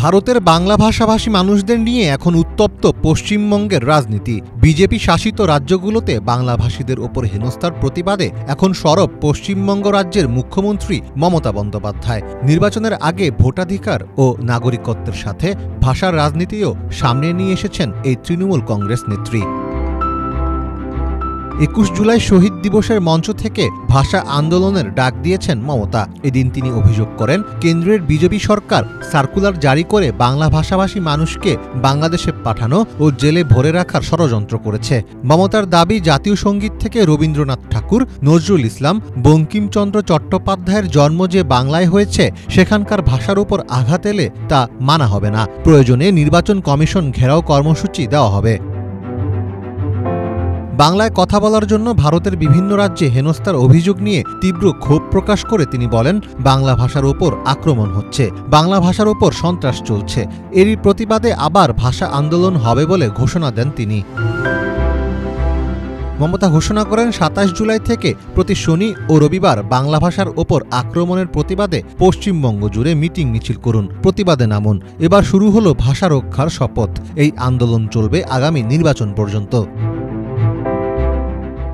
ভারতের বাংলা ভাষাভাষী মানুষদের নিয়ে এখন উত্তপ্ত পশ্চিমবঙ্গের রাজনীতি। বিজেপি শাসিত রাজ্যগুলোতে বাংলাভাষীদের ওপর হেনস্থার প্রতিবাদে এখন সরব পশ্চিমবঙ্গ রাজ্যের মুখ্যমন্ত্রী মমতা বন্দ্যোপাধ্যায়। নির্বাচনের আগে ভোটাধিকার ও নাগরিকত্বের সাথে ভাষার রাজনীতিও সামনে নিয়ে এসেছেন এই তৃণমূল কংগ্রেস নেত্রী। ২১ জুলাই শহীদ দিবসের মঞ্চ থেকে ভাষা আন্দোলনের ডাক দিয়েছেন মমতা। এদিন তিনি অভিযোগ করেন, কেন্দ্রের বিজেপি সরকার সার্কুলার জারি করে বাংলা ভাষাভাষী মানুষকে বাংলাদেশে পাঠানো ও জেলে ভরে রাখার ষড়যন্ত্র করেছে। মমতার দাবি, জাতীয় সঙ্গীত থেকে রবীন্দ্রনাথ ঠাকুর, নজরুল ইসলাম, বঙ্কিমচন্দ্র চট্টোপাধ্যায়ের জন্ম যে বাংলায় হয়েছে, সেখানকার ভাষার উপর আঘাত এলে তা মানা হবে না। প্রয়োজনে নির্বাচন কমিশন ঘেরাও কর্মসূচি দেওয়া হবে। বাংলায় কথা বলার জন্য ভারতের বিভিন্ন রাজ্যে হেনস্থার অভিযোগ নিয়ে তীব্র ক্ষোভ প্রকাশ করে তিনি বলেন, বাংলা ভাষার ওপর আক্রমণ হচ্ছে, বাংলা ভাষার ওপর সন্ত্রাস চলছে। এরই প্রতিবাদে আবার ভাষা আন্দোলন হবে বলে ঘোষণা দেন তিনি। মমতা ঘোষণা করেন, ২৭ জুলাই থেকে প্রতি শনি ও রবিবার বাংলা ভাষার ওপর আক্রমণের প্রতিবাদে পশ্চিমবঙ্গ জুড়ে মিটিং মিছিল করুন, প্রতিবাদে নামুন। এবার শুরু হলো ভাষা রক্ষার শপথ। এই আন্দোলন চলবে আগামী নির্বাচন পর্যন্ত।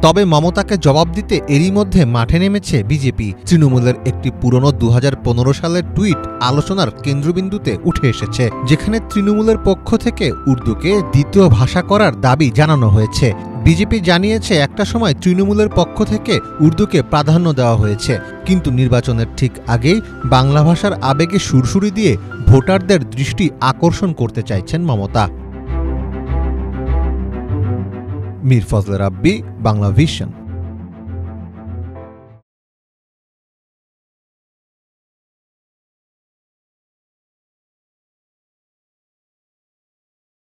তবে মমতাকে জবাব দিতে এরই মধ্যে মাঠে নেমেছে বিজেপি। তৃণমূলের একটি পুরনো ২০১৫ সালের টুইট আলোচনার কেন্দ্রবিন্দুতে উঠে এসেছে, যেখানে তৃণমূলের পক্ষ থেকে উর্দুকে দ্বিতীয় ভাষা করার দাবি জানানো হয়েছে। বিজেপি জানিয়েছে, একটা সময় তৃণমূলের পক্ষ থেকে উর্দুকে প্রাধান্য দেওয়া হয়েছে, কিন্তু নির্বাচনের ঠিক আগেই বাংলা ভাষার আবেগে সুরসুরি দিয়ে ভোটারদের দৃষ্টি আকর্ষণ করতে চাইছেন মমতা। মীর ফজলে রাব্বি, বাংলা ভিশন।